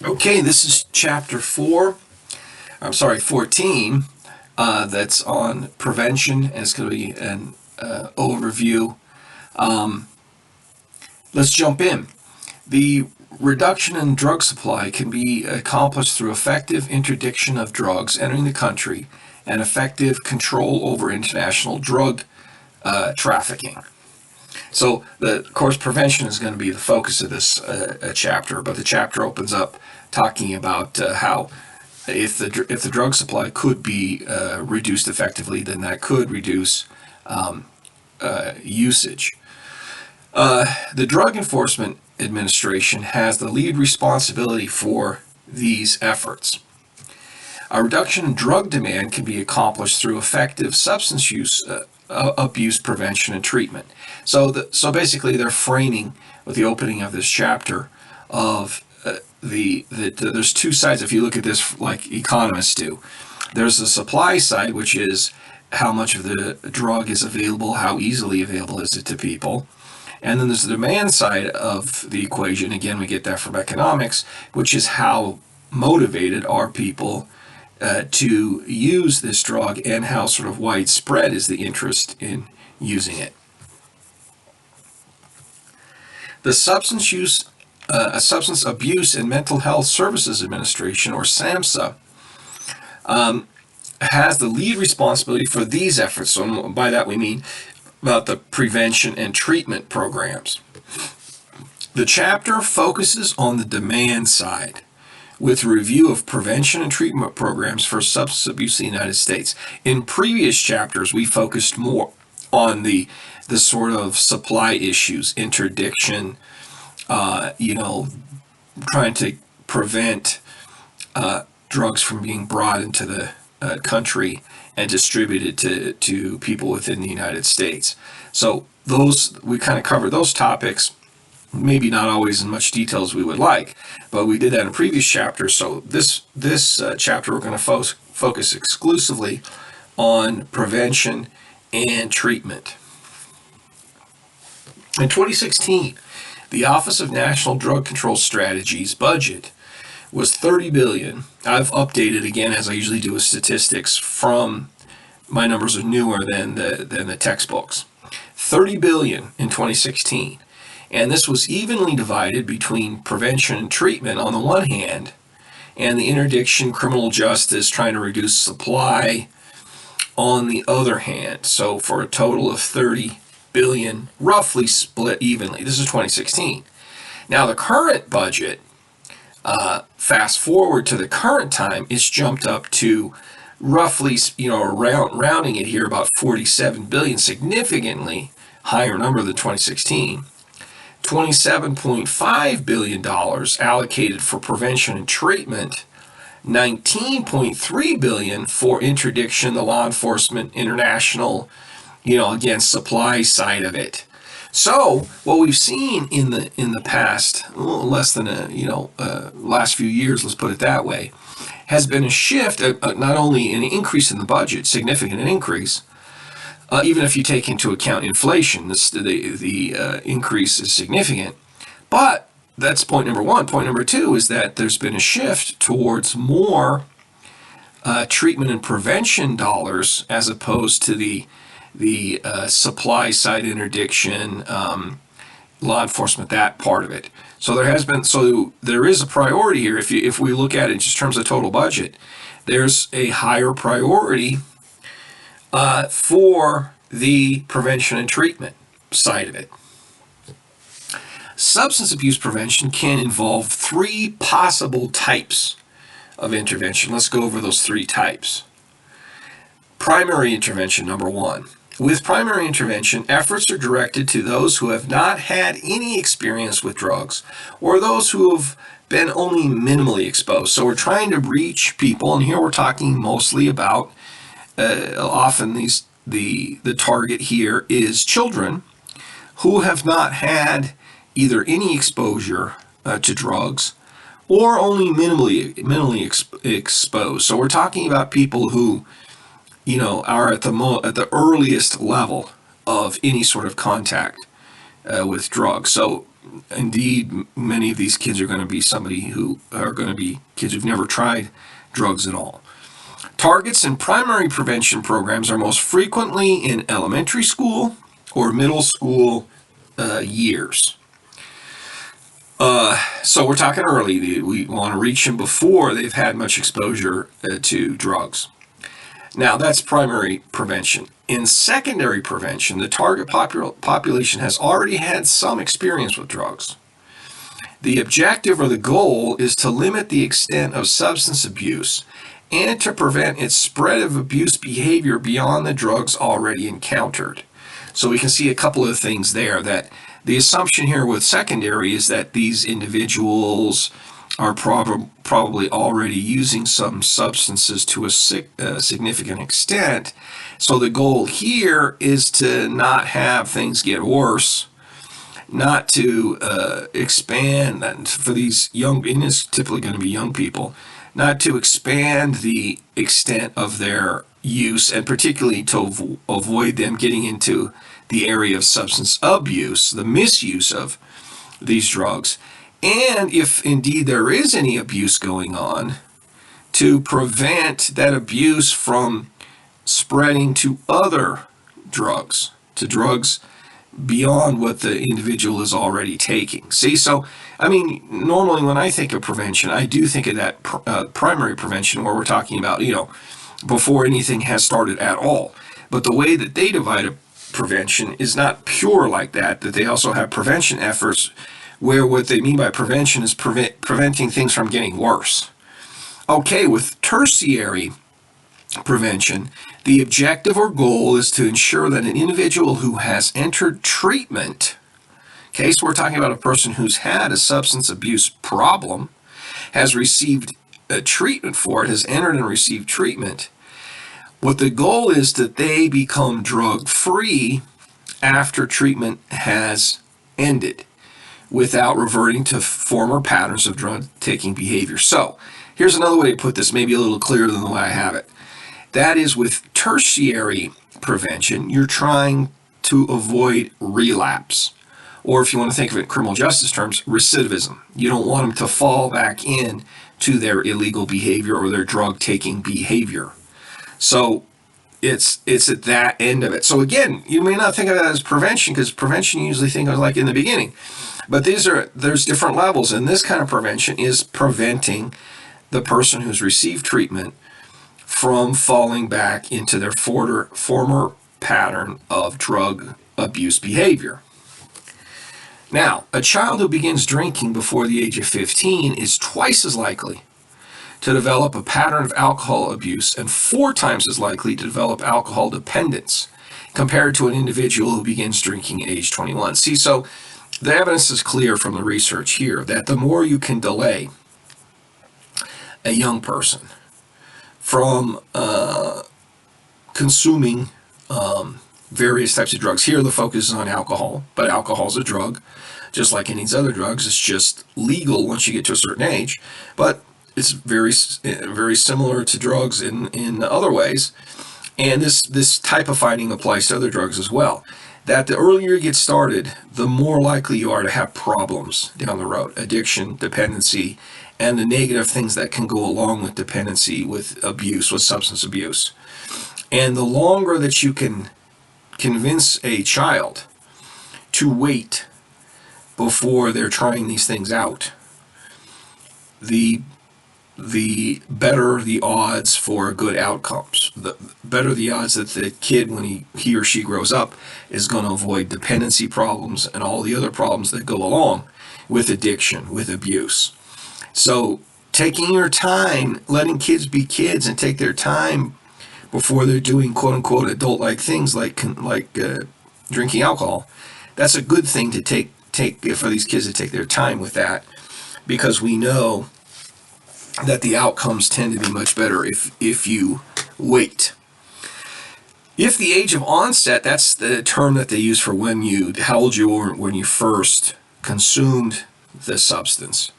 Okay, this is chapter 14, that's on prevention, and it's going to be an overview. Let's jump in. The reduction in drug supply can be accomplished through effective interdiction of drugs entering the country and effective control over international drug trafficking. So, of course, prevention is going to be the focus of this chapter, but the chapter opens up talking about how if the drug supply could be reduced effectively, then that could reduce usage. The Drug Enforcement Administration has the lead responsibility for these efforts. A reduction in drug demand can be accomplished through effective substance use abuse prevention and treatment. So basically, they're framing with the opening of this chapter of there's two sides. If you look at this like economists do, there's the supply side, which is how much of the drug is available, how easily available is it to people. And then there's the demand side of the equation. Again, we get that from economics, which is how motivated are people to use this drug and how sort of widespread is the interest in using it. The Substance Abuse and Mental Health Services Administration, or SAMHSA, has the lead responsibility for these efforts. So by that we mean about the prevention and treatment programs. The chapter focuses on the demand side with a review of prevention and treatment programs for substance abuse in the United States. In previous chapters, we focused more on the sort of supply issues, interdiction, trying to prevent drugs from being brought into the country and distributed to people within the United States. So we kind of covered those topics, maybe not always in much detail as we would like, but we did that in previous chapters. So this chapter we're going to focus exclusively on prevention and treatment. In 2016, the Office of National Drug Control Strategy's budget was $30 billion. I've updated again, as I usually do with statistics, from my numbers are newer than the textbooks. $30 billion in 2016. And this was evenly divided between prevention and treatment on the one hand, and the interdiction, criminal justice, trying to reduce supply on the other hand. So for a total of $30 billion, roughly split evenly. This is 2016. Now the current budget, fast forward to the current time, it's jumped up to roughly, rounding it here, about $47 billion, significantly higher number than 2016. $27.5 billion allocated for prevention and treatment, $19.3 billion for interdiction, the law enforcement, international, again, supply side of it. So what we've seen in the past, less than last few years, let's put it that way, has been a shift, not only an increase in the budget, significant increase, even if you take into account inflation, the increase is significant. But that's point number one. Point number two is that there's been a shift towards more treatment and prevention dollars as opposed to the supply side interdiction, law enforcement, that part of it. So there is a priority here. If we look at it in just terms of total budget, there's a higher priority for the prevention and treatment side of it. Substance abuse prevention can involve three possible types of intervention. Let's go over those three types. Primary intervention, number one. With primary intervention, efforts are directed to those who have not had any experience with drugs or those who have been only minimally exposed. So we're trying to reach people, and here we're talking mostly about often the target here is children who have not had either any exposure to drugs or only minimally exposed. So we're talking about people who are at the earliest level of any sort of contact with drugs. So indeed, many of these kids are going to be kids who've never tried drugs at all. Targets and primary prevention programs are most frequently in elementary school or middle school years. So we're talking early. We want to reach them before they've had much exposure to drugs. Now, that's primary prevention. In secondary prevention, the target population has already had some experience with drugs. The objective or the goal is to limit the extent of substance abuse and to prevent its spread of abuse behavior beyond the drugs already encountered. So we can see a couple of things there. That the assumption here with secondary is that these individuals are probably already using some substances to a significant extent. So the goal here is to not have things get worse, not to expand, and for these young, and it's typically going to be young people, not to expand the extent of their use, and particularly to avoid them getting into the area of substance abuse, the misuse of these drugs. And if indeed there is any abuse going on, to prevent that abuse from spreading to other drugs, to drugs beyond what the individual is already taking. See, so, I mean, normally when I think of prevention, I do think of that primary prevention where we're talking about, before anything has started at all. But the way that they divide up prevention is not pure like that they also have prevention efforts where what they mean by prevention is preventing things from getting worse. Okay, with tertiary prevention, the objective or goal is to ensure that an individual who has entered treatment, okay, so we're talking about a person who's had a substance abuse problem, has received a treatment for it, has entered and received treatment. What the goal is that they become drug-free after treatment has ended, without reverting to former patterns of drug-taking behavior. So, here's another way to put this, maybe a little clearer than the way I have it. That is, with tertiary prevention, you're trying to avoid relapse. Or if you want to think of it in criminal justice terms, recidivism. You don't want them to fall back in to their illegal behavior or their drug-taking behavior. So it's at that end of it. So again, you may not think of that as prevention, because prevention you usually think of like in the beginning. But there's different levels, and this kind of prevention is preventing the person who's received treatment from falling back into their former pattern of drug abuse behavior. Now, a child who begins drinking before the age of 15 is twice as likely to develop a pattern of alcohol abuse and 4 times as likely to develop alcohol dependence compared to an individual who begins drinking at age 21. See, so the evidence is clear from the research here that the more you can delay a young person from consuming various types of drugs. Here the focus is on alcohol, but alcohol is a drug, just like any of these other drugs. It's just legal once you get to a certain age, but it's very similar to drugs in other ways. And this type of finding applies to other drugs as well. That the earlier you get started, the more likely you are to have problems down the road, addiction, dependency, and the negative things that can go along with dependency, with abuse, with substance abuse. And the longer that you can convince a child to wait before they're trying these things out, the better the odds for good outcomes. The better the odds that the kid, when he or she grows up, is going to avoid dependency problems and all the other problems that go along with addiction, with abuse. So taking your time, letting kids be kids and take their time before they're doing quote-unquote adult-like things like drinking alcohol, that's a good thing to take for these kids to take their time with that, because we know that the outcomes tend to be much better if you wait. If the age of onset, that's the term that they use for how old you were when you first consumed the substance.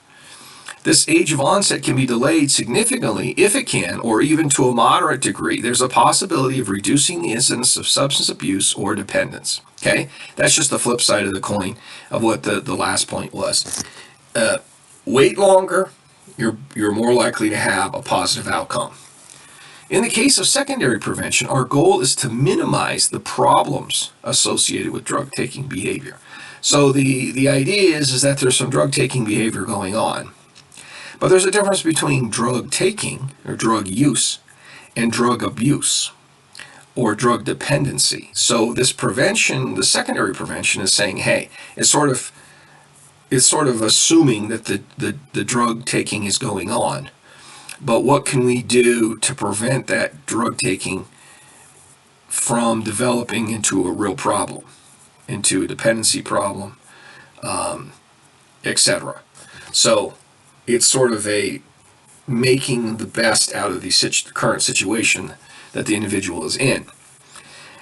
This age of onset can be delayed significantly if it can, or even to a moderate degree. There's a possibility of reducing the incidence of substance abuse or dependence. Okay, that's just the flip side of the coin of what the last point was. Wait longer, you're more likely to have a positive outcome. In the case of secondary prevention, our goal is to minimize the problems associated with drug-taking behavior. So the idea is that there's some drug-taking behavior going on. But there's a difference between drug taking or drug use and drug abuse or drug dependency. So this prevention, the secondary prevention, is saying, hey, it's sort of assuming that the drug taking is going on. But what can we do to prevent that drug taking from developing into a real problem, into a dependency problem, etc. So it's sort of a making the best out of the current situation that the individual is in.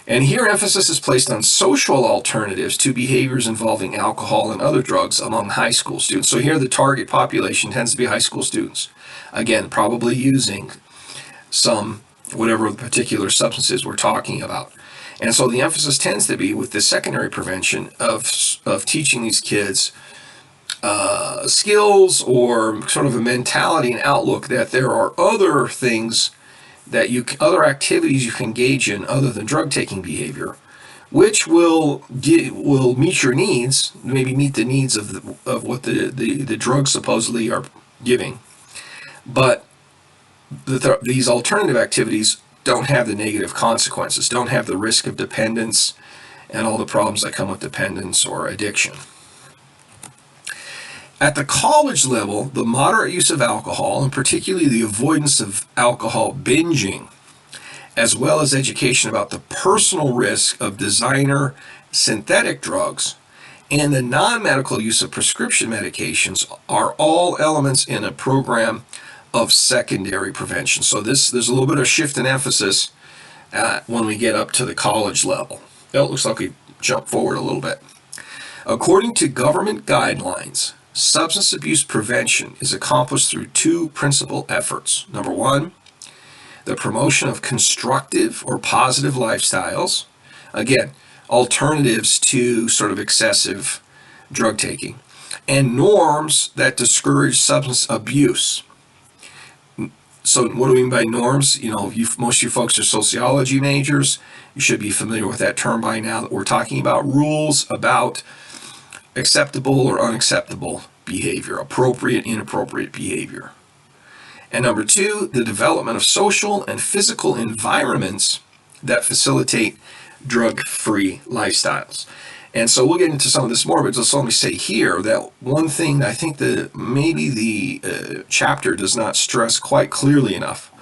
And here emphasis is placed on social alternatives to behaviors involving alcohol and other drugs among high school students. So here the target population tends to be high school students. Again, probably using some, whatever the particular substances we're talking about. And so the emphasis tends to be with the secondary prevention of teaching these kids skills or sort of a mentality and outlook that there are other things that other activities you can engage in other than drug-taking behavior, which will meet your needs, maybe meet the needs of what the drugs supposedly are giving. But these alternative activities don't have the negative consequences, don't have the risk of dependence and all the problems that come with dependence or addiction. At the college level, the moderate use of alcohol, and particularly the avoidance of alcohol binging, as well as education about the personal risk of designer synthetic drugs and the non-medical use of prescription medications, are all elements in a program of secondary prevention. So there's a little bit of shift in emphasis when we get up to the college level. It looks like we jump forward a little bit. According to government guidelines, substance abuse prevention is accomplished through two principal efforts. Number one, the promotion of constructive or positive lifestyles. Again, alternatives to sort of excessive drug taking. And norms that discourage substance abuse. So what do we mean by norms? Most of you folks are sociology majors. You should be familiar with that term by now that we're talking about. Rules about acceptable or unacceptable behavior, appropriate, inappropriate behavior. And number two, the development of social and physical environments that facilitate drug-free lifestyles. And so we'll get into some of this more, but just let me say here that one thing I think that maybe the chapter does not stress quite clearly enough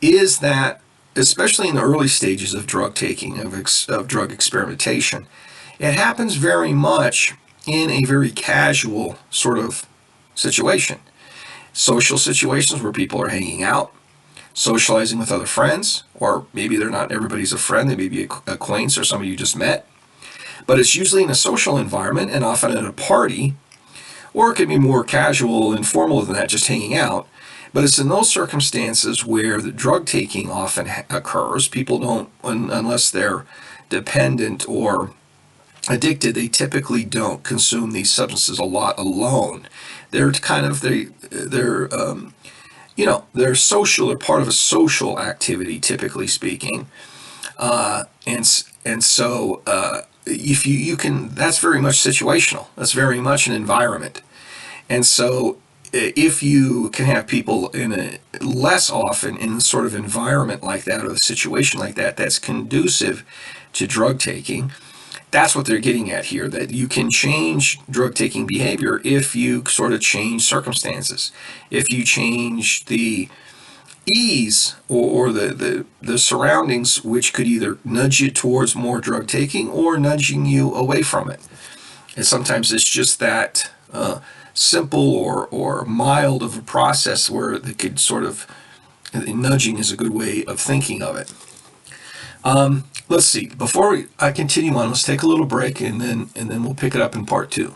is that, especially in the early stages of drug taking, of drug experimentation, it happens very much in a very casual sort of situation. Social situations where people are hanging out, socializing with other friends, or maybe they're not everybody's a friend, they may be an acquaintance or somebody you just met. But it's usually in a social environment and often at a party, or it can be more casual, informal than that, just hanging out. But it's in those circumstances where the drug taking often occurs. People don't, unless they're dependent or addicted, they typically don't consume these substances a lot alone. They're kind of they're social. They're part of a social activity, typically speaking, and so if you can, that's very much situational. That's very much an environment, and so if you can have people in a less often in a sort of environment like that or a situation like that that's conducive to drug taking. That's what they're getting at here, that you can change drug-taking behavior if you sort of change circumstances, if you change the ease or the surroundings, which could either nudge you towards more drug-taking or nudging you away from it. And sometimes it's just that simple or mild of a process where they could sort of, nudging is a good way of thinking of it. Let's see. Before I continue on, let's take a little break, and then we'll pick it up in part two.